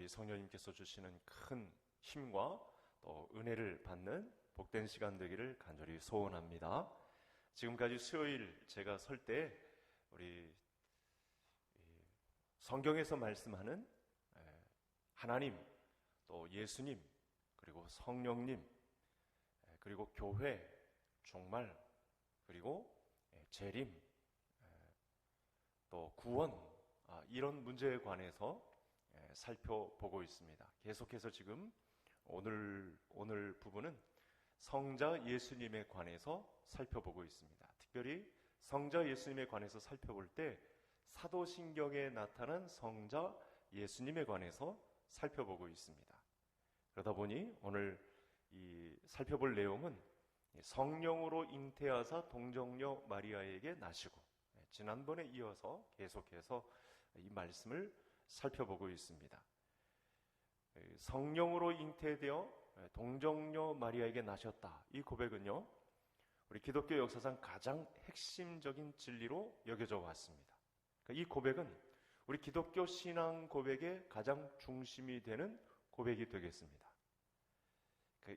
우리 성령님께서 주시는 큰 힘과 또 은혜를 받는 복된 시간 되기를 간절히 소원합니다. 지금까지 수요일 제가 설 때 우리 성경에서 말씀하는 하나님, 또 예수님, 그리고 성령님, 그리고 교회, 종말, 그리고 재림, 또 구원, 이런 문제에 관해서 살펴보고 있습니다. 계속해서 지금 오늘 부분은 성자 예수님에 관해서 살펴보고 있습니다. 특별히 성자 예수님에 관해서 살펴볼 때 사도신경에 나타난 성자 예수님에 관해서 살펴보고 있습니다. 그러다 보니 오늘 이 살펴볼 내용은 성령으로 잉태하사 동정녀 마리아에게 나시고, 지난번에 이어서 계속해서 이 말씀을 살펴보고 있습니다. 성령으로 잉태되어 동정녀 마리아에게 나셨다. 이 고백은요, 우리 기독교 역사상 가장 핵심적인 진리로 여겨져 왔습니다. 이 고백은 우리 기독교 신앙 고백의 가장 중심이 되는 고백이 되겠습니다.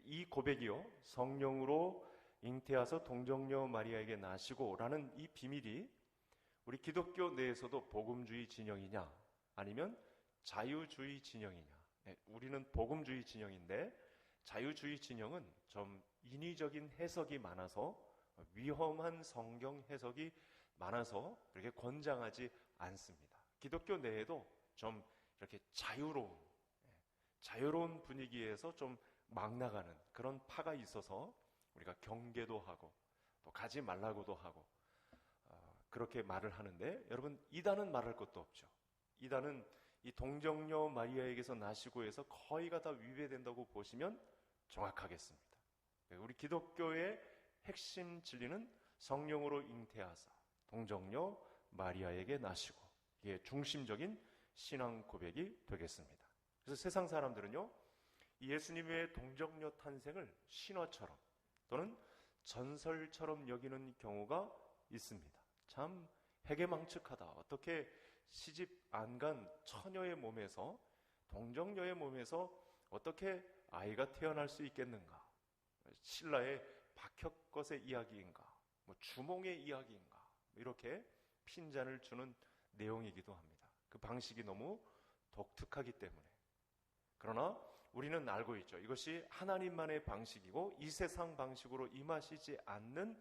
이 고백이요, 성령으로 잉태하사 동정녀 마리아에게 나시고 라는 이 비밀이 우리 기독교 내에서도 복음주의 진영이냐 아니면 자유주의 진영이냐. 우리는 복음주의 진영인데 자유주의 진영은 좀 인위적인 해석이 많아서, 위험한 성경 해석이 많아서 그렇게 권장하지 않습니다. 기독교 내에도 좀 이렇게 자유로운 분위기에서 좀 막 나가는 그런 파가 있어서 우리가 경계도 하고 또 가지 말라고도 하고 그렇게 말을 하는데, 여러분, 이단은 말할 것도 없죠. 이단은 이 동정녀 마리아에게서 나시고 해서 거의가 다 위배된다고 보시면 정확하겠습니다. 우리 기독교의 핵심 진리는 성령으로 잉태하사 동정녀 마리아에게 나시고, 이게 중심적인 신앙 고백이 되겠습니다. 그래서 세상 사람들은요, 예수님의 동정녀 탄생을 신화처럼 또는 전설처럼 여기는 경우가 있습니다. 참 해괴망측하다. 어떻게 시집 안 간 처녀의 몸에서, 동정녀의 몸에서 어떻게 아이가 태어날 수 있겠는가? 신라의 박혁것의 이야기인가? 주몽의 이야기인가? 이렇게 핀잔을 주는 내용이기도 합니다. 그 방식이 너무 독특하기 때문에. 그러나 우리는 알고 있죠. 이것이 하나님만의 방식이고 이 세상 방식으로 임하시지 않는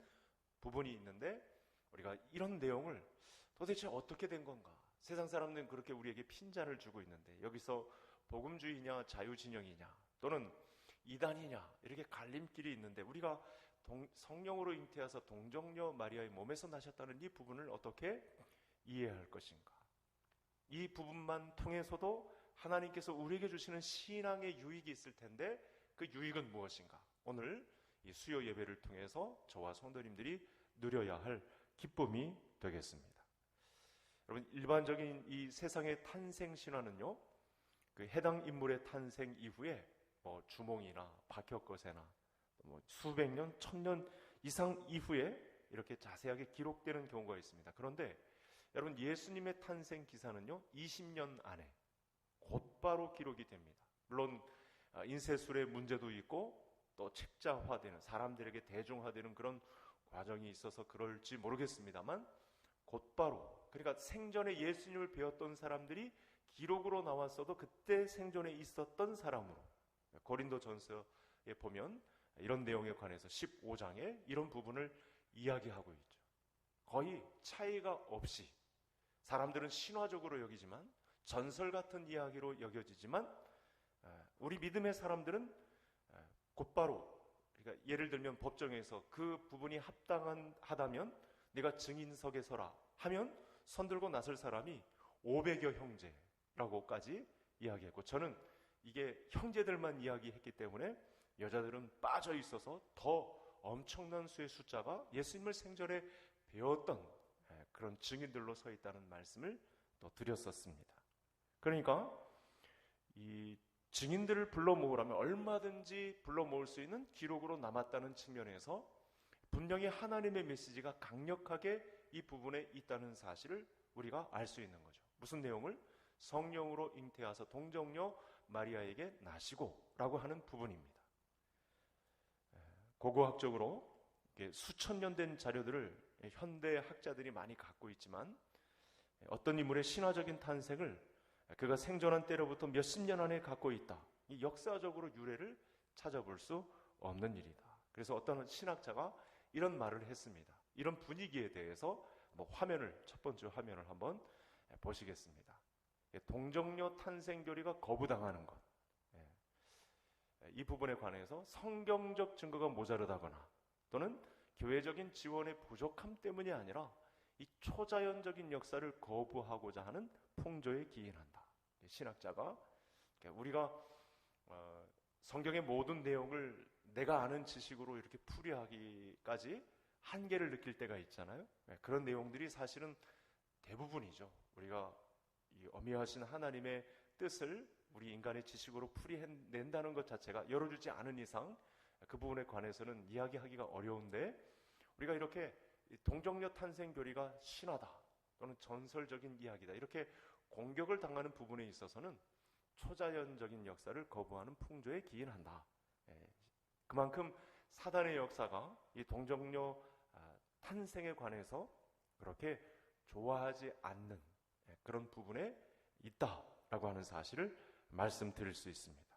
부분이 있는데, 우리가 이런 내용을 도대체 어떻게 된 건가? 세상 사람들은 그렇게 우리에게 핀잔을 주고 있는데, 여기서 복음주의냐 자유진영이냐 또는 이단이냐 이렇게 갈림길이 있는데, 우리가 성령으로 잉태하사 동정녀 마리아의 몸에서 나셨다는 이 부분을 어떻게 이해해야 할 것인가? 이 부분만 통해서도 하나님께서 우리에게 주시는 신앙의 유익이 있을 텐데, 그 유익은 무엇인가? 오늘 이 수요 예배를 통해서 저와 성도님들이 누려야 할 기쁨이 되겠습니다. 여러분, 일반적인 이 세상의 탄생 신화는요, 그 해당 인물의 탄생 이후에 주몽이나 박혁거세나 수백 년, 천년 이상 이후에 이렇게 자세하게 기록되는 경우가 있습니다. 그런데 여러분, 예수님의 탄생 기사는요, 20년 안에 곧바로 기록이 됩니다. 물론 인쇄술의 문제도 있고 또 책자화되는, 사람들에게 대중화되는 그런 과정이 있어서 그럴지 모르겠습니다만, 곧바로, 그러니까 생전에 예수님을 배웠던 사람들이 기록으로 나왔어도 그때 생전에 있었던 사람으로, 고린도전서에 보면 이런 내용에 관해서 15장에 이런 부분을 이야기하고 있죠. 거의 차이가 없이, 사람들은 신화적으로 여기지만, 전설 같은 이야기로 여겨지지만, 우리 믿음의 사람들은 곧바로, 그러니까 예를 들면 법정에서 그 부분이 합당하다면 네가 증인석에 서라 하면 손들고 나설 사람이 500여 형제라고까지 이야기했고, 저는 이게 형제들만 이야기했기 때문에 여자들은 빠져 있어서 더 엄청난 수의 숫자가 예수님을 생전에 배웠던 그런 증인들로 서 있다는 말씀을 또 드렸었습니다. 그러니까 이 증인들을 불러 모으라면 얼마든지 불러 모을 수 있는 기록으로 남았다는 측면에서 분명히 하나님의 메시지가 강력하게 이 부분에 있다는 사실을 우리가 알 수 있는 거죠. 무슨 내용을? 성령으로 잉태하사 동정녀 마리아에게 나시고 라고 하는 부분입니다. 고고학적으로 수천 년 된 자료들을 현대 학자들이 많이 갖고 있지만 어떤 인물의 신화적인 탄생을 그가 생존한 때로부터 몇십 년 안에 갖고 있다. 이 역사적으로 유래를 찾아볼 수 없는 일이다. 그래서 어떤 신학자가 이런 말을 했습니다. 이런 분위기에 대해서 첫 번째 화면을 한번 보시겠습니다. 동정녀 탄생 교리가 거부당하는 것. 이 부분에 관해서 성경적 증거가 모자르다거나 또는 교회적인 지원의 부족함 때문이 아니라 이 초자연적인 역사를 거부하고자 하는 풍조에 기인한다. 신학자가 우리가 성경의 모든 내용을 내가 아는 지식으로 이렇게 풀이하기까지 한계를 느낄 때가 있잖아요. 그런 내용들이 사실은 대부분이죠. 우리가 이 어미하신 하나님의 뜻을 우리 인간의 지식으로 풀이해낸다는 것 자체가 열어주지 않은 이상 그 부분에 관해서는 이야기하기가 어려운데, 우리가 이렇게 동정녀 탄생 교리가 신화다 또는 전설적인 이야기다 이렇게 공격을 당하는 부분에 있어서는 초자연적인 역사를 거부하는 풍조에 기인한다. 그만큼 사단의 역사가 이 동정녀 탄생에 관해서 그렇게 좋아하지 않는 그런 부분에 있다라고 하는 사실을 말씀드릴 수 있습니다.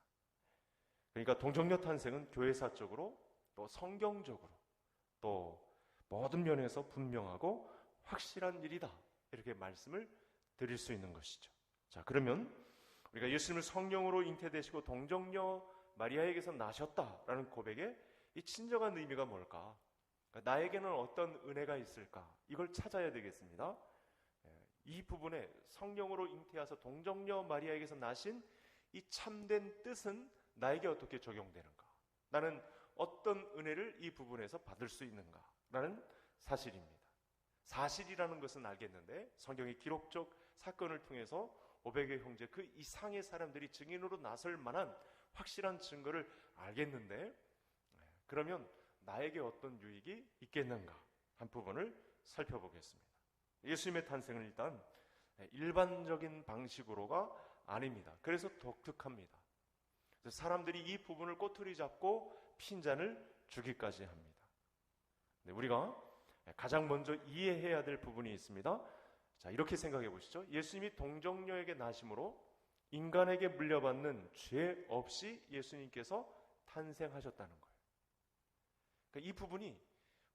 그러니까 동정녀 탄생은 교회사적으로 또 성경적으로 또 모든 면에서 분명하고 확실한 일이다, 이렇게 말씀을 드릴 수 있는 것이죠. 자, 그러면 우리가 예수님을 성령으로 잉태되시고 동정녀 마리아에게서 나셨다라는 고백의 이 진정한 의미가 뭘까? 그러니까 나에게는 어떤 은혜가 있을까? 이걸 찾아야 되겠습니다. 이 부분에 성령으로 잉태하사 동정녀 마리아에게서 나신 이 참된 뜻은 나에게 어떻게 적용되는가? 나는 어떤 은혜를 이 부분에서 받을 수 있는가? 라는 사실입니다. 사실이라는 것은 알겠는데 성경의 기록적 사건을 통해서 500의 형제 그 이상의 사람들이 증인으로 나설 만한 확실한 증거를 알겠는데, 그러면 나에게 어떤 유익이 있겠는가? 한 부분을 살펴보겠습니다. 예수님의 탄생은 일단 일반적인 방식으로가 아닙니다. 그래서 독특합니다. 사람들이 이 부분을 꼬투리 잡고 핀잔을 주기까지 합니다. 우리가 가장 먼저 이해해야 될 부분이 있습니다. 자, 이렇게 생각해 보시죠. 예수님이 동정녀에게 나심으로 인간에게 물려받는 죄 없이 예수님께서 탄생하셨다는 거예요. 그러니까 이 부분이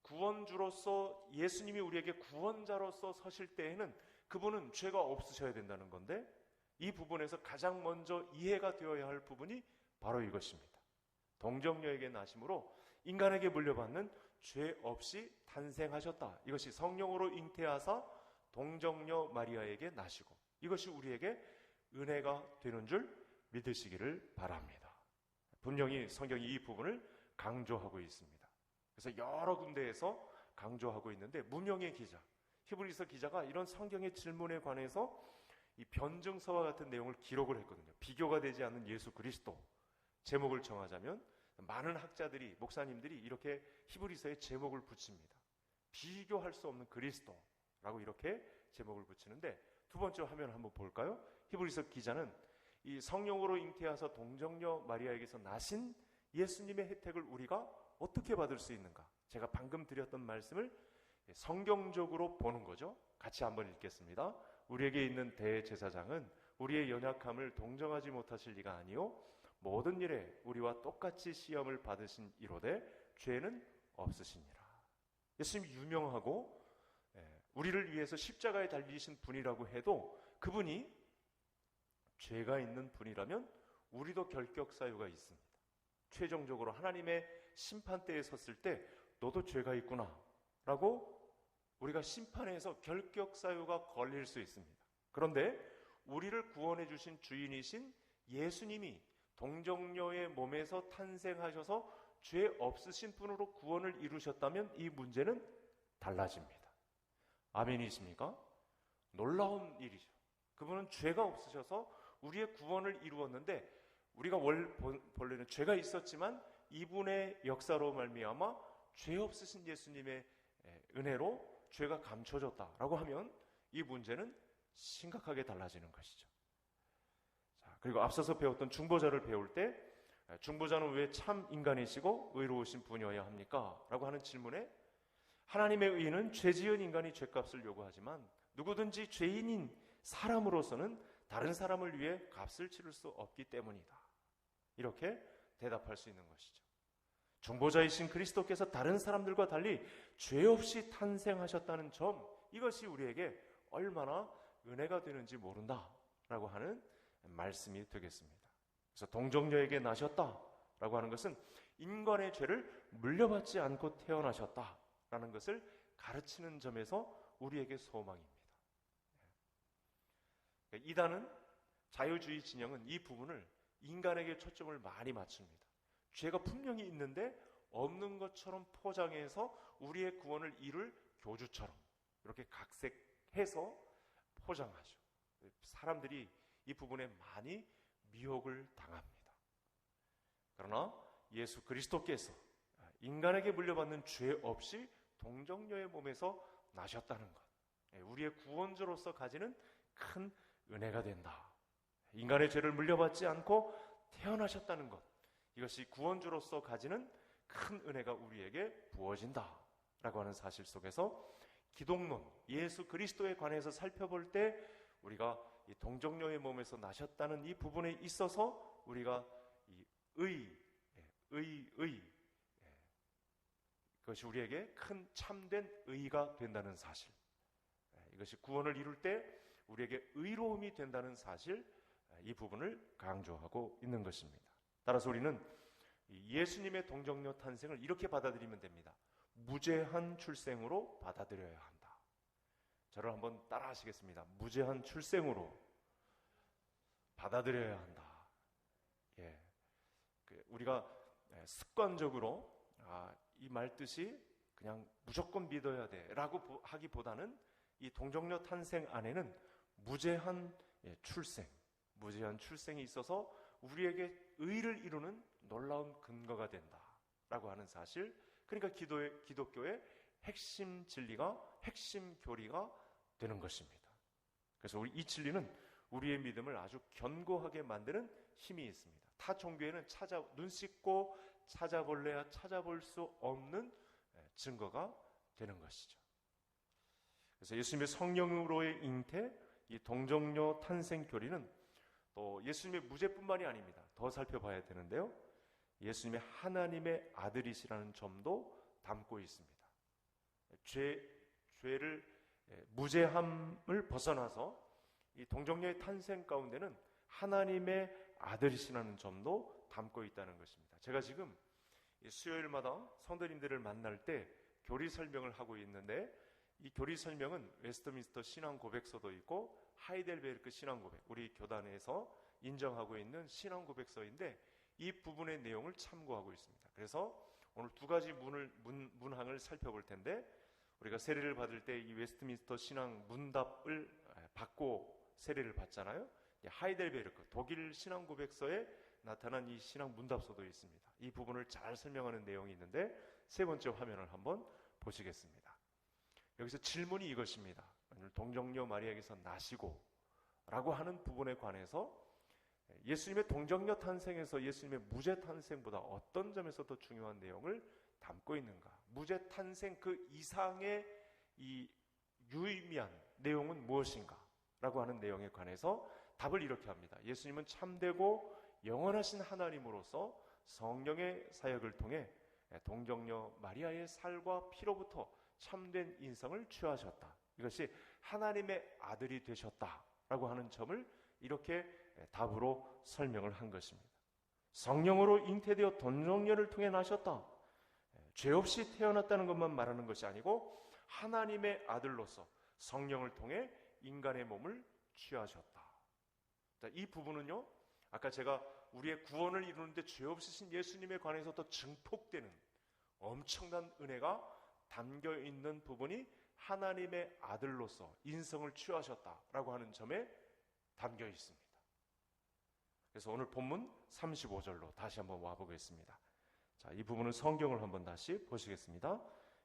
구원주로서 예수님이 우리에게 구원자로서 서실 때에는 그분은 죄가 없으셔야 된다는 건데, 이 부분에서 가장 먼저 이해가 되어야 할 부분이 바로 이것입니다. 동정녀에게 나심으로 인간에게 물려받는 죄 없이 탄생하셨다. 이것이 성령으로 잉태하사 동정녀 마리아에게 나시고, 이것이 우리에게 은혜가 되는 줄 믿으시기를 바랍니다. 분명히 성경이 이 부분을 강조하고 있습니다. 그래서 여러 군데에서 강조하고 있는데, 문명의 기자, 히브리서 기자가 이런 성경의 질문에 관해서 이 변증서와 같은 내용을 기록을 했거든요. 비교가 되지 않는 예수 그리스도, 제목을 정하자면 많은 학자들이, 목사님들이 이렇게 히브리서에 제목을 붙입니다. 비교할 수 없는 그리스도라고 이렇게 제목을 붙이는데, 두 번째 화면 한번 볼까요? 히브리서 기자는 이 성령으로 잉태하사 동정녀 마리아에게서 나신 예수님의 혜택을 우리가 어떻게 받을 수 있는가? 제가 방금 드렸던 말씀을 성경적으로 보는 거죠. 같이 한번 읽겠습니다. 우리에게 있는 대제사장은 우리의 연약함을 동정하지 못하실 리가 아니요 모든 일에 우리와 똑같이 시험을 받으신 이로되 죄는 없으시니라. 예수님이 유명하고 우리를 위해서 십자가에 달리신 분이라고 해도 그분이 죄가 있는 분이라면 우리도 결격 사유가 있습니다. 최종적으로 하나님의 심판대에 섰을 때 너도 죄가 있구나 라고 우리가 심판에서 결격 사유가 걸릴 수 있습니다. 그런데 우리를 구원해 주신 주인이신 예수님이 동정녀의 몸에서 탄생하셔서 죄 없으신 분으로 구원을 이루셨다면 이 문제는 달라집니다. 아멘이십니까? 놀라운 일이죠. 그분은 죄가 없으셔서 우리의 구원을 이루었는데, 우리가 본래는 죄가 있었지만 이분의 역사로 말미암아 죄 없으신 예수님의 은혜로 죄가 감춰졌다라고 하면 이 문제는 심각하게 달라지는 것이죠. 그리고 앞서서 배웠던 중보자를 배울 때 중보자는 왜 참 인간이시고 의로우신 분이어야 합니까? 라고 하는 질문에 하나님의 의는 죄지은 인간이 죄값을 요구하지만 누구든지 죄인인 사람으로서는 다른 사람을 위해 값을 치를 수 없기 때문이다. 이렇게 대답할 수 있는 것이죠. 중보자이신 그리스도께서 다른 사람들과 달리 죄 없이 탄생하셨다는 점, 이것이 우리에게 얼마나 은혜가 되는지 모른다라고 하는 말씀이 되겠습니다. 그래서 동정녀에게 나셨다라고 하는 것은 인간의 죄를 물려받지 않고 태어나셨다라는 것을 가르치는 점에서 우리에게 소망입니다. 이단은, 자유주의 진영은 이 부분을 인간에게 초점을 많이 맞춥니다. 죄가 분명히 있는데 없는 것처럼 포장해서 우리의 구원을 이룰 교주처럼 이렇게 각색해서 포장하죠. 사람들이 이 부분에 많이 미혹을 당합니다. 그러나 예수 그리스도께서 인간에게 물려받는 죄 없이 동정녀의 몸에서 나셨다는 것, 우리의 구원주로서 가지는 큰 은혜가 된다. 인간의 죄를 물려받지 않고 태어나셨다는 것, 이것이 구원주로서 가지는 큰 은혜가 우리에게 부어진다라고 하는 사실 속에서 기독론, 예수 그리스도에 관해서 살펴볼 때 우리가 이 동정녀의 몸에서 나셨다는 이 부분에 있어서 우리가 이 그것이 우리에게 큰 참된 의가 된다는 사실, 이것이 구원을 이룰 때 우리에게 의로움이 된다는 사실, 이 부분을 강조하고 있는 것입니다. 따라서 우리는 예수님의 동정녀 탄생을 이렇게 받아들이면 됩니다. 무죄한 출생으로 받아들여야 한다. 저를 한번 따라 하시겠습니다. 무죄한 출생으로 받아들여야 한다. 우리가 습관적으로 이 말 뜻이 그냥 무조건 믿어야 돼 라고 하기보다는 이 동정녀 탄생 안에는 무죄한 출생, 무죄한 출생이 있어서 우리에게 의를 이루는 놀라운 근거가 된다라고 하는 사실, 그러니까 기독교의 핵심 진리가, 핵심 교리가 되는 것입니다. 그래서 이 진리는 우리의 믿음을 아주 견고하게 만드는 힘이 있습니다. 타 종교에는 눈 씻고 찾아볼래야 찾아볼 수 없는 증거가 되는 것이죠. 그래서 예수님의 성령으로의 잉태, 이 동정녀 탄생 교리는 또 예수님의 무죄뿐만이 아닙니다. 더 살펴봐야 되는데요, 예수님의 하나님의 아들이시라는 점도 담고 있습니다. 죄를 무죄함을 벗어나서 이 동정녀의 탄생 가운데는 하나님의 아들이시라는 점도 담고 있다는 것입니다. 제가 지금 수요일마다 성도님들을 만날 때 교리 설명을 하고 있는데, 이 교리 설명은 웨스트민스터 신앙 고백서도 있고 하이델베르크 신앙 고백, 우리 교단에서 인정하고 있는 신앙 고백서인데 이 부분의 내용을 참고하고 있습니다. 그래서 오늘 두 가지 문항을 살펴볼 텐데, 우리가 세례를 받을 때 이 웨스트민스터 신앙 문답을 받고 세례를 받잖아요. 하이델베르크 독일 신앙 고백서에 나타난 이 신앙 문답서도 있습니다. 이 부분을 잘 설명하는 내용이 있는데 세 번째 화면을 한번 보시겠습니다. 여기서 질문이 이것입니다. 오늘 동정녀 마리아에게서 나시고 라고 하는 부분에 관해서 예수님의 동정녀 탄생에서 예수님의 무죄 탄생보다 어떤 점에서 더 중요한 내용을 담고 있는가? 무죄 탄생 그 이상의 이 유의미한 내용은 무엇인가? 라고 하는 내용에 관해서 답을 이렇게 합니다. 예수님은 참되고 영원하신 하나님으로서 성령의 사역을 통해 동정녀 마리아의 살과 피로부터 참된 인성을 취하셨다. 이것이 하나님의 아들이 되셨다라고 하는 점을 이렇게 답으로 설명을 한 것입니다. 성령으로 잉태되어 동정녀를 통해 나셨다. 죄 없이 태어났다는 것만 말하는 것이 아니고 하나님의 아들로서 성령을 통해 인간의 몸을 취하셨다. 이 부분은요, 아까 제가 우리의 구원을 이루는데 죄 없으신 예수님에 관해서 더 증폭되는 엄청난 은혜가 담겨 있는 부분이 하나님의 아들로서 인성을 취하셨다라고 하는 점에 담겨 있습니다. 그래서 오늘 본문 35절로 다시 한번 와보겠습니다. 자, 이 부분은 성경을 한번 다시 보시겠습니다.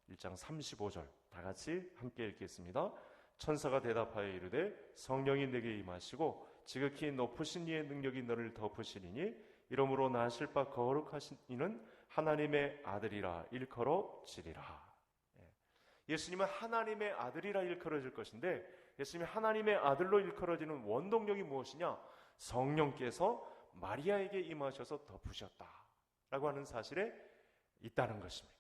1장 35절 다 같이 함께 읽겠습니다. 천사가 대답하여 이르되 성령이 내게 임하시고 지극히 높으신 이의 능력이 너를 덮으시리니 이러므로 나실 바 거룩하신 이는 하나님의 아들이라 일컬어지리라. 예수님은 하나님의 아들이라 일컬어질 것인데, 예수님이 하나님의 아들로 일컬어지는 원동력이 무엇이냐? 성령께서 마리아에게 임하셔서 덮으셨다라고 하는 사실에 있다는 것입니다.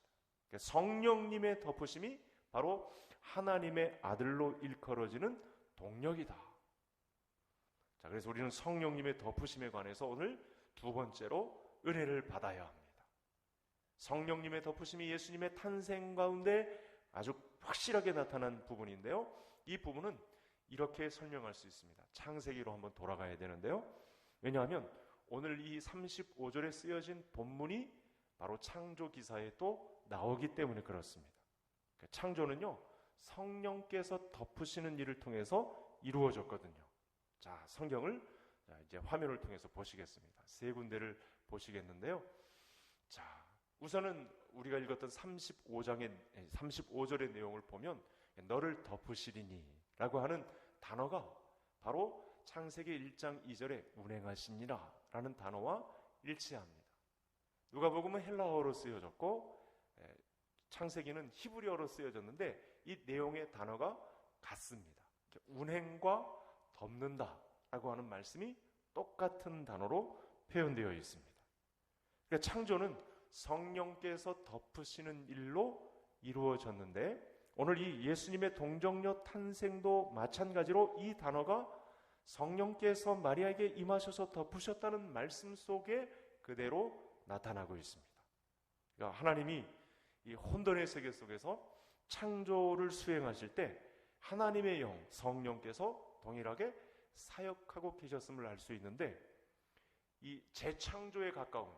성령님의 덮으심이 바로 하나님의 아들로 일컬어지는 동력이다. 자, 그래서 우리는 성령님의 덮으심에 관해서 오늘 두 번째로 은혜를 받아야 합니다. 성령님의 덮으심이 예수님의 탄생 가운데 아주 확실하게 나타난 부분인데요, 이 부분은 이렇게 설명할 수 있습니다. 창세기로 한번 돌아가야 되는데요, 왜냐하면 오늘 이 35절에 쓰여진 본문이 바로 창조 기사에 또 나오기 때문에 그렇습니다. 창조는요, 성령께서 덮으시는 일을 통해서 이루어졌거든요. 자, 성경을 이제 화면을 통해서 보시겠습니다. 세 군데를 보시겠는데요. 자, 우선은 우리가 읽었던 35절의 내용을 보면 너를 덮으시리니 라고 하는 단어가 바로 창세기 1장 2절에 운행하시니라 라는 단어와 일치합니다. 누가복음은 헬라어로 쓰여졌고 창세기는 히브리어로 쓰여졌는데 이 내용의 단어가 같습니다. 운행과 덮는다 라고 하는 말씀이 똑같은 단어로 표현되어 있습니다. 그러니까 창조는 성령께서 덮으시는 일로 이루어졌는데, 오늘 이 예수님의 동정녀 탄생도 마찬가지로 이 단어가 성령께서 마리아에게 임하셔서 덮으셨다는 말씀 속에 그대로 나타나고 있습니다. 그러니까 하나님이 이 혼돈의 세계 속에서 창조를 수행하실 때 하나님의 영, 성령께서 동일하게 사역하고 계셨음을 알 수 있는데, 이 재창조에 가까운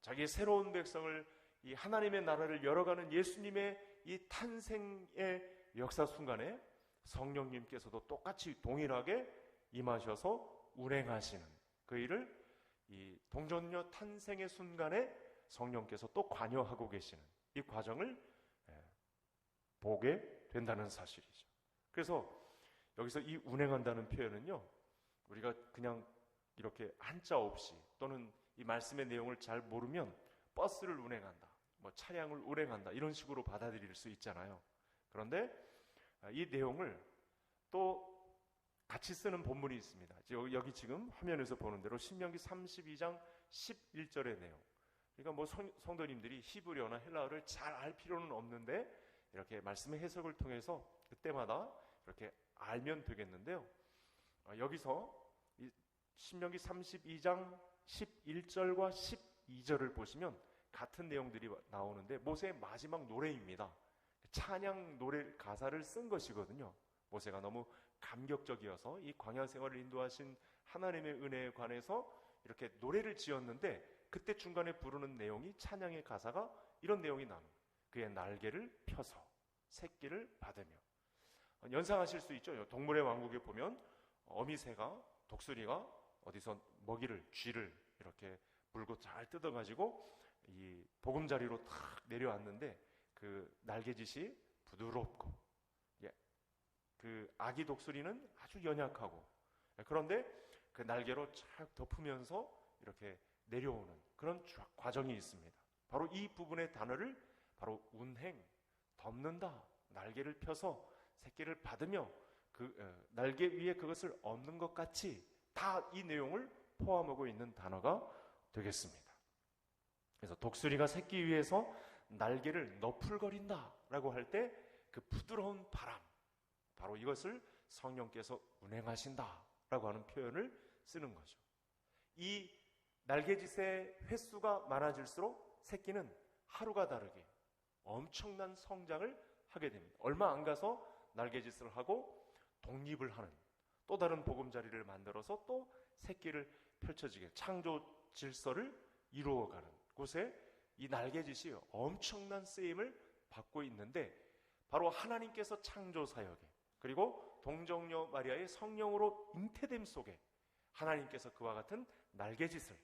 자기의 새로운 백성을 이 하나님의 나라를 열어가는 예수님의 이 탄생의 역사 순간에 성령님께서도 똑같이 동일하게 임하셔서 운행하시는 그 일을 이 동정녀 탄생의 순간에 성령께서 또 관여하고 계시는 이 과정을 보게 된다는 사실이죠. 그래서 여기서 이 운행한다는 표현은요, 우리가 그냥 이렇게 한자 없이 또는 이 말씀의 내용을 잘 모르면 버스를 운행한다, 뭐 차량을 운행한다 이런 식으로 받아들일 수 있잖아요. 그런데 이 내용을 또 같이 쓰는 본문이 있습니다. 여기 지금 화면에서 보는 대로 신명기 32장 11절의 내용. 그러니까 뭐 성도님들이 히브리어나 헬라어를 잘 알 필요는 없는데 이렇게 말씀의 해석을 통해서 그때마다 이렇게 알면 되겠는데요. 여기서 이 신명기 32장 11절과 12절을 보시면 같은 내용들이 나오는데 모세의 마지막 노래입니다. 찬양 노래 가사를 쓴 것이거든요. 모세가 너무 감격적이어서 이 광야 생활을 인도하신 하나님의 은혜에 관해서 이렇게 노래를 지었는데, 그때 중간에 부르는 내용이 찬양의 가사가 이런 내용이 나옵니다. 그의 날개를 펴서 새끼를 받으며. 연상하실 수 있죠. 동물의 왕국에 보면 어미새가, 독수리가 어디서 먹이를, 쥐를 이렇게 물고 잘 뜯어가지고 이 보금자리로 탁 내려왔는데 그 날개짓이 부드럽고, 그 아기 독수리는 아주 연약하고, 그런데 그 날개로 쫙 덮으면서 이렇게 내려오는 그런 과정이 있습니다. 바로 이 부분의 단어를 바로 운행, 덮는다, 날개를 펴서 새끼를 받으며 그 날개 위에 그것을 얹는 것 같이 다 이 내용을 포함하고 있는 단어가 되겠습니다. 그래서 독수리가 새끼 위에서 날개를 너풀거린다라고 할 때 그 부드러운 바람, 바로 이것을 성령께서 운행하신다라고 하는 표현을 쓰는 거죠. 이 날개짓의 횟수가 많아질수록 새끼는 하루가 다르게 엄청난 성장을 하게 됩니다. 얼마 안 가서 날개짓을 하고 독립을 하는, 또 다른 보금자리를 만들어서 또 새끼를 펼쳐지게 창조 질서를 이루어가는 곳에 이 날개짓이 엄청난 쓰임을 받고 있는데, 바로 하나님께서 창조 사역에, 그리고 동정녀 마리아의 성령으로 잉태됨 속에 하나님께서 그와 같은 날개짓을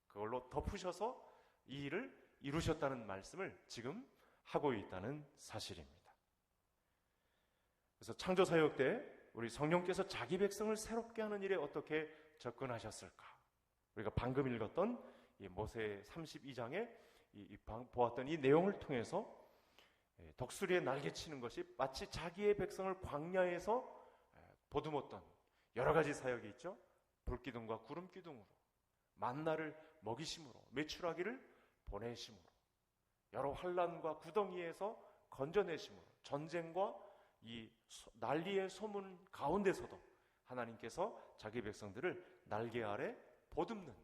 그걸로 덮으셔서 이 일을 이루셨다는 말씀을 지금 하고 있다는 사실입니다. 그래서 창조 사역 때 우리 성령께서 자기 백성을 새롭게 하는 일에 어떻게 접근하셨을까? 우리가 방금 읽었던 이 모세 32장에 보았던 이 내용을 통해서 독수리에 날개치는 것이 마치 자기의 백성을 광야에서 보듬었던 여러 가지 사역이 있죠. 불기둥과 구름기둥으로, 만나를 먹이심으로, 메추라기를 보내심으로, 여러 환난과 구덩이에서 건져내심으로, 전쟁과 이 난리의 소문 가운데서도 하나님께서 자기 백성들을 날개 아래 보듬는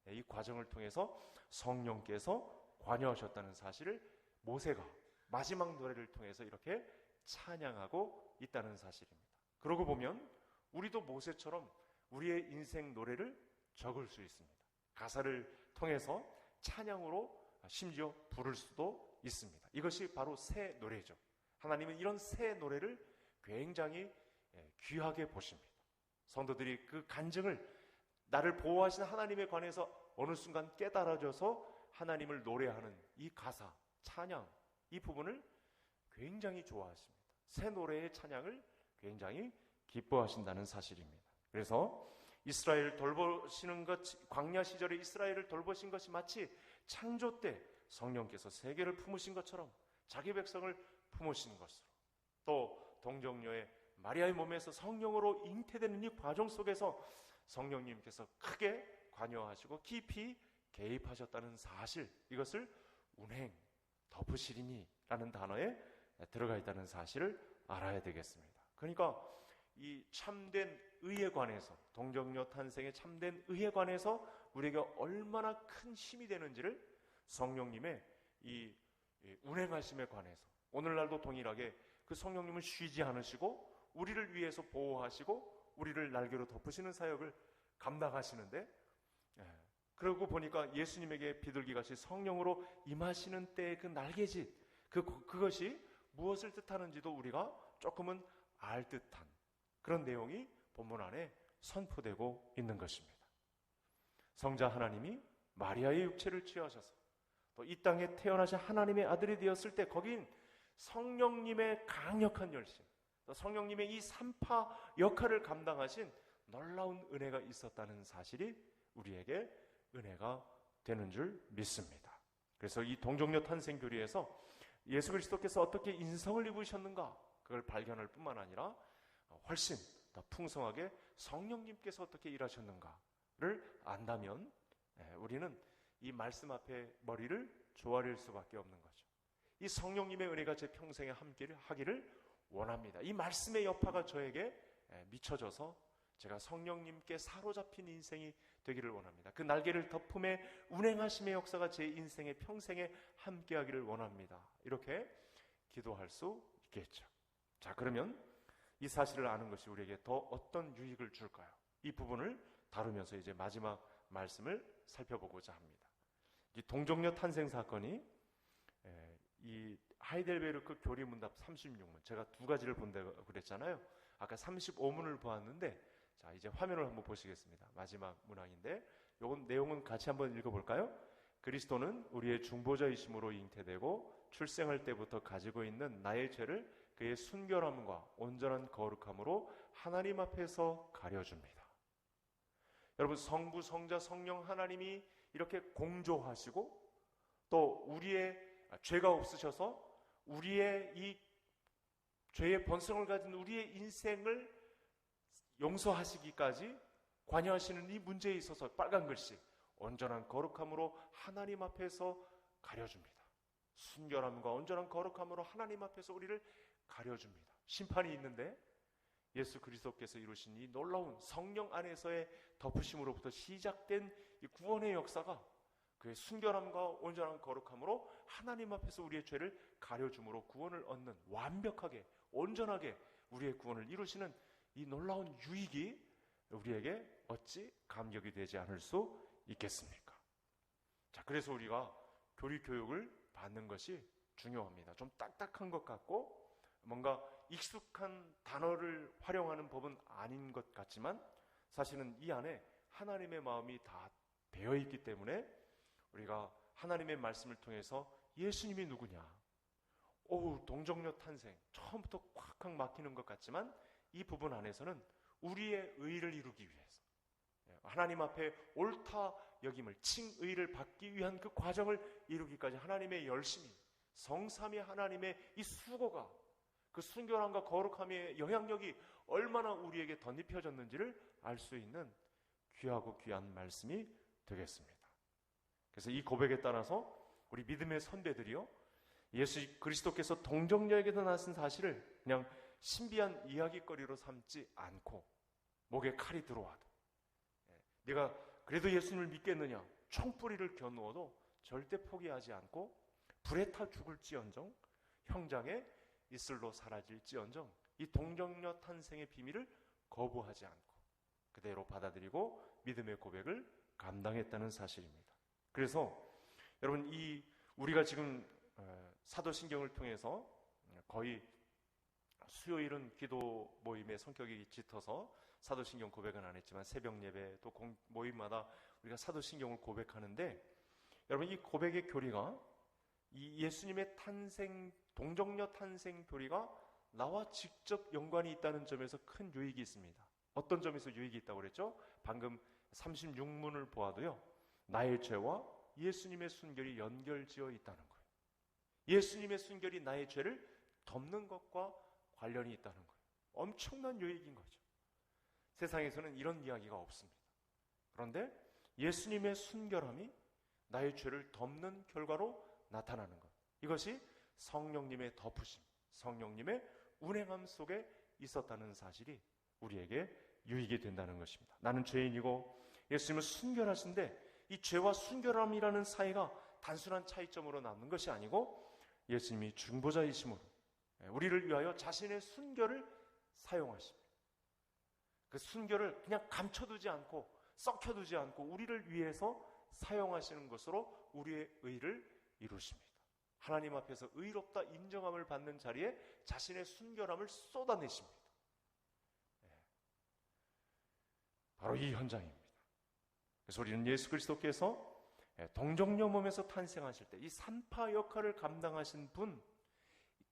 이 과정을 통해서 성령께서 관여하셨다는 사실을 모세가 마지막 노래를 통해서 이렇게 찬양하고 있다는 사실입니다. 그러고 보면 우리도 모세처럼 우리의 인생 노래를 적을 수 있습니다. 가사를 통해서 찬양으로 심지어 부를 수도 있습니다. 이것이 바로 새 노래죠. 하나님은 이런 새 노래를 굉장히 귀하게 보십니다. 성도들이 그 간증을, 나를 보호하신 하나님에 관해서 어느 순간 깨달아져서 하나님을 노래하는 이 가사, 찬양, 이 부분을 굉장히 좋아하십니다. 새 노래의 찬양을 굉장히 기뻐하신다는 사실입니다. 그래서 이스라엘을 돌보시는 것, 광야 시절에 이스라엘을 돌보신 것이 마치 창조 때 성령께서 세계를 품으신 것처럼 자기 백성을 품으신 것으로, 또 동정녀의 마리아의 몸에서 성령으로 잉태되는 이 과정 속에서 성령님께서 크게 관여하시고 깊이 개입하셨다는 사실, 이것을 운행, 덮으시리니 라는 단어에 들어가 있다는 사실을 알아야 되겠습니다. 그러니까 이 참된 의에 관해서, 동정녀 탄생의 참된 의에 관해서 우리에게 얼마나 큰 힘이 되는지를 성령님의 이 운행하심에 관해서, 오늘날도 동일하게 그 성령님은 쉬지 않으시고 우리를 위해서 보호하시고 우리를 날개로 덮으시는 사역을 감당하시는데, 그러고 보니까 예수님에게 비둘기같이 성령으로 임하시는 때의 그 날개짓, 그것이 무엇을 뜻하는지도 우리가 조금은 알 듯한 그런 내용이 본문 안에 선포되고 있는 것입니다. 성자 하나님이 마리아의 육체를 취하셔서 또 이 땅에 태어나신 하나님의 아들이 되었을 때 거긴 성령님의 강력한 열심, 또 성령님의 이 산파 역할을 감당하신 놀라운 은혜가 있었다는 사실이 우리에게 은혜가 되는 줄 믿습니다. 그래서 이 동정녀 탄생 교리에서 예수 그리스도께서 어떻게 인성을 입으셨는가, 그걸 발견할 뿐만 아니라 훨씬 더 풍성하게 성령님께서 어떻게 일하셨는가를 안다면 우리는 이 말씀 앞에 머리를 조아릴 수밖에 없는 거죠. 이 성령님의 은혜가 제 평생에 함께 하기를 원합니다. 이 말씀의 여파가 저에게 미쳐져서 제가 성령님께 사로잡힌 인생이 되기를 원합니다. 그 날개를 덮음에 운행하심의 역사가 제 인생의 평생에 함께 하기를 원합니다. 이렇게 기도할 수 있겠죠. 자, 그러면 이 사실을 아는 것이 우리에게 더 어떤 유익을 줄까요? 이 부분을 다루면서 이제 마지막 말씀을 살펴보고자 합니다. 이 동정녀 탄생 사건이 이 하이델베르크 교리문답 36문, 제가 두 가지를 본다고 그랬잖아요. 아까 35문을 보았는데, 자, 이제 화면을 한번 보시겠습니다. 마지막 문항인데, 요건 내용은 같이 한번 읽어볼까요? 그리스도는 우리의 중보자이심으로 잉태되고 출생할 때부터 가지고 있는 나의 죄를 그의 순결함과 온전한 거룩함으로 하나님 앞에서 가려줍니다. 여러분, 성부, 성자, 성령 하나님이 이렇게 공조하시고 또 우리의 죄가 없으셔서 우리의 이 죄의 본성을 가진 우리의 인생을 용서하시기까지 관여하시는 이 문제에 있어서 빨간 글씨, 온전한 거룩함으로 하나님 앞에서 가려줍니다. 순결함과 온전한 거룩함으로 하나님 앞에서 우리를 가려줍니다. 심판이 있는데 예수 그리스도께서 이루신 이 놀라운 성령 안에서의 덮으심으로부터 시작된 이 구원의 역사가 그의 순결함과 온전한 거룩함으로 하나님 앞에서 우리의 죄를 가려줌으로 구원을 얻는, 완벽하게 온전하게 우리의 구원을 이루시는 이 놀라운 유익이 우리에게 어찌 감격이 되지 않을 수 있겠습니까? 자, 그래서 우리가 교리 교육을 받는 것이 중요합니다. 좀 딱딱한 것 같고 뭔가 익숙한 단어를 활용하는 법은 아닌 것 같지만 사실은 이 안에 하나님의 마음이 다 배어 있기 때문에 우리가 하나님의 말씀을 통해서 예수님이 누구냐, 동정녀 탄생, 처음부터 꽉꽉 막히는 것 같지만 이 부분 안에서는 우리의 의를 이루기 위해서, 하나님 앞에 옳다 여김을, 칭의를 받기 위한 그 과정을 이루기까지 하나님의 열심이, 성삼위 하나님의 이 수고가, 그 순결함과 거룩함의 영향력이 얼마나 우리에게 덧입혀졌는지를 알 수 있는 귀하고 귀한 말씀이 되겠습니다. 그래서 이 고백에 따라서 우리 믿음의 선배들이요, 예수 그리스도께서 동정녀에게서 나신 사실을 그냥 신비한 이야기거리로 삼지 않고, 목에 칼이 들어와도, 네가 그래도 예수님을 믿겠느냐, 총뿌리를 겨누어도 절대 포기하지 않고, 불에 타 죽을지언정, 형장에 이슬로 사라질지언정, 이 동정녀 탄생의 비밀을 거부하지 않고 그대로 받아들이고 믿음의 고백을 감당했다는 사실입니다. 그래서 여러분, 이 우리가 지금 사도신경을 통해서 거의 수요일은 기도 모임의 성격이 짙어서 사도신경 고백은 안 했지만 새벽 예배 또 모임마다 우리가 사도신경을 고백하는데, 여러분, 이 고백의 교리가, 이 예수님의 탄생, 동정녀 탄생 교리가 나와 직접 연관이 있다는 점에서 큰 유익이 있습니다. 어떤 점에서 유익이 있다고 그랬죠? 방금 36문을 보아도요, 나의 죄와 예수님의 순결이 연결지어 있다는 거예요. 예수님의 순결이 나의 죄를 덮는 것과 관련이 있다는 거예요. 엄청난 유익인 거죠. 세상에서는 이런 이야기가 없습니다. 그런데 예수님의 순결함이 나의 죄를 덮는 결과로 나타나는 것, 이것이 성령님의 덮으심, 성령님의 운행함 속에 있었다는 사실이 우리에게 유익이 된다는 것입니다. 나는 죄인이고 예수님은 순결하신데, 이 죄와 순결함이라는 사이가 단순한 차이점으로 남는 것이 아니고 예수님이 중보자이심으로 우리를 위하여 자신의 순결을 사용하십니다. 그 순결을 그냥 감춰두지 않고 썩혀두지 않고 우리를 위해서 사용하시는 것으로 우리의 의를 이루십니다. 하나님 앞에서 의롭다 인정함을 받는 자리에 자신의 순결함을 쏟아내십니다. 바로 이 현장입니다. 그래서 우리는 예수 그리스도께서 동정녀 몸에서 탄생하실 때 이 산파 역할을 감당하신 분,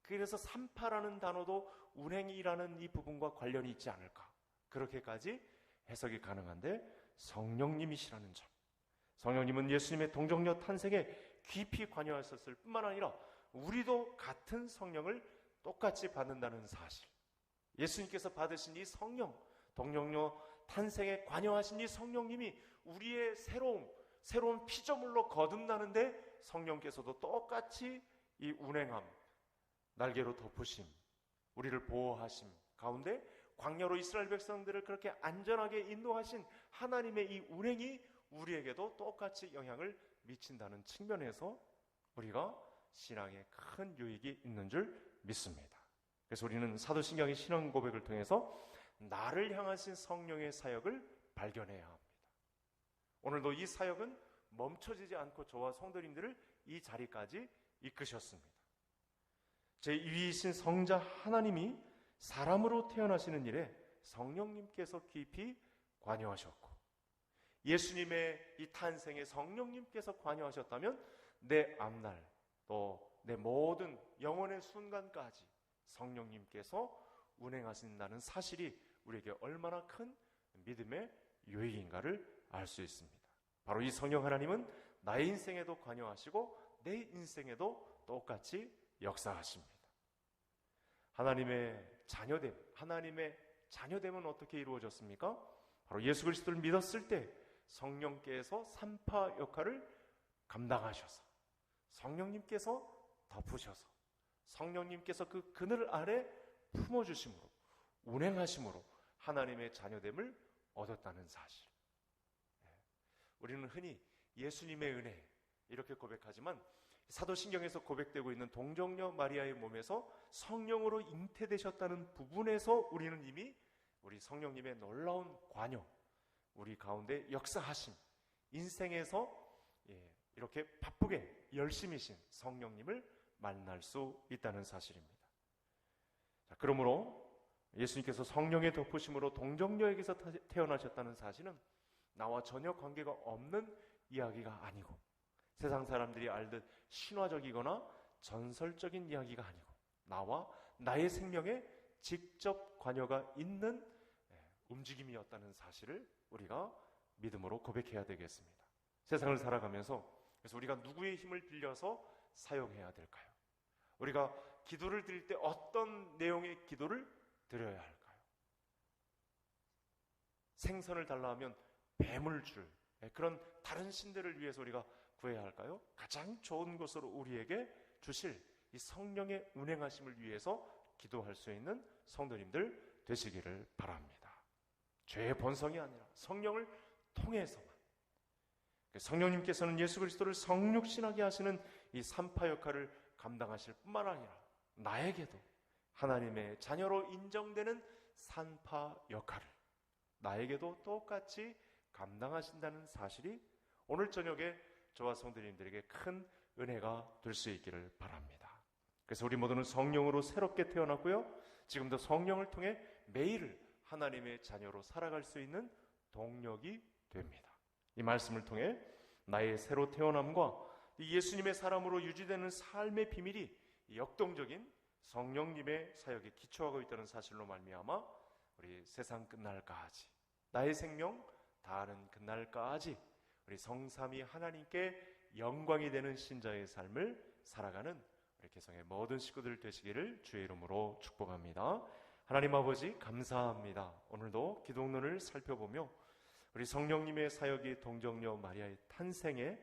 그래서 산파라는 단어도 운행이라는 이 부분과 관련이 있지 않을까, 그렇게까지 해석이 가능한데, 성령님이시라는 점, 성령님은 예수님의 동정녀 탄생에 깊이 관여하셨을 뿐만 아니라 우리도 같은 성령을 똑같이 받는다는 사실, 예수님께서 받으신 이 성령, 동정녀 탄생에 관여하신 이 성령님이 우리의 새로운 피조물로 거듭나는데 성령께서도 똑같이 이 운행함, 날개로 덮으심, 우리를 보호하심 가운데 광야로 이스라엘 백성들을 그렇게 안전하게 인도하신 하나님의 이 운행이 우리에게도 똑같이 영향을 미친다는 측면에서 우리가 신앙에 큰 유익이 있는 줄 믿습니다. 그래서 우리는 사도신경의 신앙 고백을 통해서 나를 향하신 성령의 사역을 발견해야 합니다. 오늘도 이 사역은 멈춰지지 않고 저와 성도님들을 이 자리까지 이끄셨습니다. 제2위이신 성자 하나님이 사람으로 태어나시는 일에 성령님께서 깊이 관여하셨고, 예수님의 이 탄생에 성령님께서 관여하셨다면 내 앞날 또 내 모든 영혼의 순간까지 성령님께서 운행하신다는 사실이 우리에게 얼마나 큰 믿음의 유익인가를 알 수 있습니다. 바로 이 성령 하나님은 나의 인생에도 관여하시고 내 인생에도 똑같이 역사하십니다. 하나님의 자녀됨은 어떻게 이루어졌습니까? 바로 예수 그리스도를 믿었을 때 성령께서 산파 역할을 감당하셔서, 성령님께서 덮으셔서, 성령님께서 그 그늘 아래 품어주심으로, 운행하심으로 하나님의 자녀됨을 얻었다는 사실. 우리는 흔히 예수님의 은혜 이렇게 고백하지만 사도신경에서 고백되고 있는 동정녀 마리아의 몸에서 성령으로 잉태되셨다는 부분에서 우리는 이미 우리 성령님의 놀라운 관여, 우리 가운데 역사하심, 인생에서 이렇게 바쁘게 열심히신 성령님을 만날 수 있다는 사실입니다. 자, 그러므로 예수님께서 성령의 덮으심으로 동정녀에게서 태어나셨다는 사실은 나와 전혀 관계가 없는 이야기가 아니고, 세상 사람들이 알듯 신화적이거나 전설적인 이야기가 아니고, 나와 나의 생명에 직접 관여가 있는 움직임이었다는 사실을 우리가 믿음으로 고백해야 되겠습니다. 세상을 살아가면서 그래서 우리가 누구의 힘을 빌려서 사용해야 될까요? 우리가 기도를 드릴 때 어떤 내용의 기도를 드려야 할까요? 생선을 달라 하면 뱀을 그런 다른 신들을 위해서 우리가 구해야 할까요? 가장 좋은 것으로 우리에게 주실 이 성령의 운행하심을 위해서 기도할 수 있는 성도님들 되시기를 바랍니다. 죄의 본성이 아니라 성령을 통해서만. 성령님께서는 예수 그리스도를 성육신하게 하시는 이 산파 역할을 감당하실 뿐만 아니라 나에게도 하나님의 자녀로 인정되는 산파 역할을 나에게도 똑같이 감당하신다는 사실이 오늘 저녁에 저와 성도님들에게 큰 은혜가 될 수 있기를 바랍니다. 그래서 우리 모두는 성령으로 새롭게 태어났고요, 지금도 성령을 통해 매일을 하나님의 자녀로 살아갈 수 있는 동력이 됩니다. 이 말씀을 통해 나의 새로 태어남과 예수님의 사람으로 유지되는 삶의 비밀이 역동적인 성령님의 사역에 기초하고 있다는 사실로 말미암아 우리 세상 끝날까지 나의 생명 다하는 그날까지 우리 성삼위 하나님께 영광이 되는 신자의 삶을 살아가는 우리 개성의 모든 식구들 되시기를 주의 이름으로 축복합니다. 하나님 아버지 감사합니다. 오늘도 기독론을 살펴보며 우리 성령님의 사역이 동정녀 마리아의 탄생에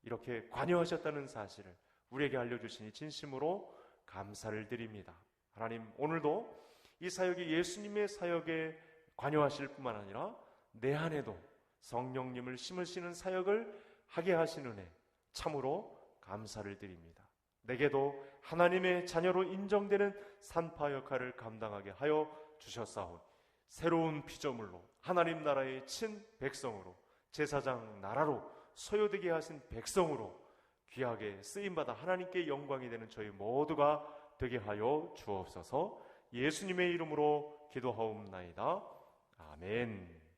이렇게 관여하셨다는 사실을 우리에게 알려주시니 진심으로 감사를 드립니다. 하나님, 오늘도 이 사역이 예수님의 사역에 관여하실 뿐만 아니라 내 안에도 성령님을 심으시는 사역을 하게 하신 은혜 참으로 감사를 드립니다. 내게도 하나님의 자녀로 인정되는 산파 역할을 감당하게 하여 주셨사오니 새로운 피조물로 하나님 나라의 친 백성으로 제사장 나라로 소유되게 하신 백성으로 귀하게 쓰임받아 하나님께 영광이 되는 저희 모두가 되게 하여 주옵소서. 예수님의 이름으로 기도하옵나이다. 아멘.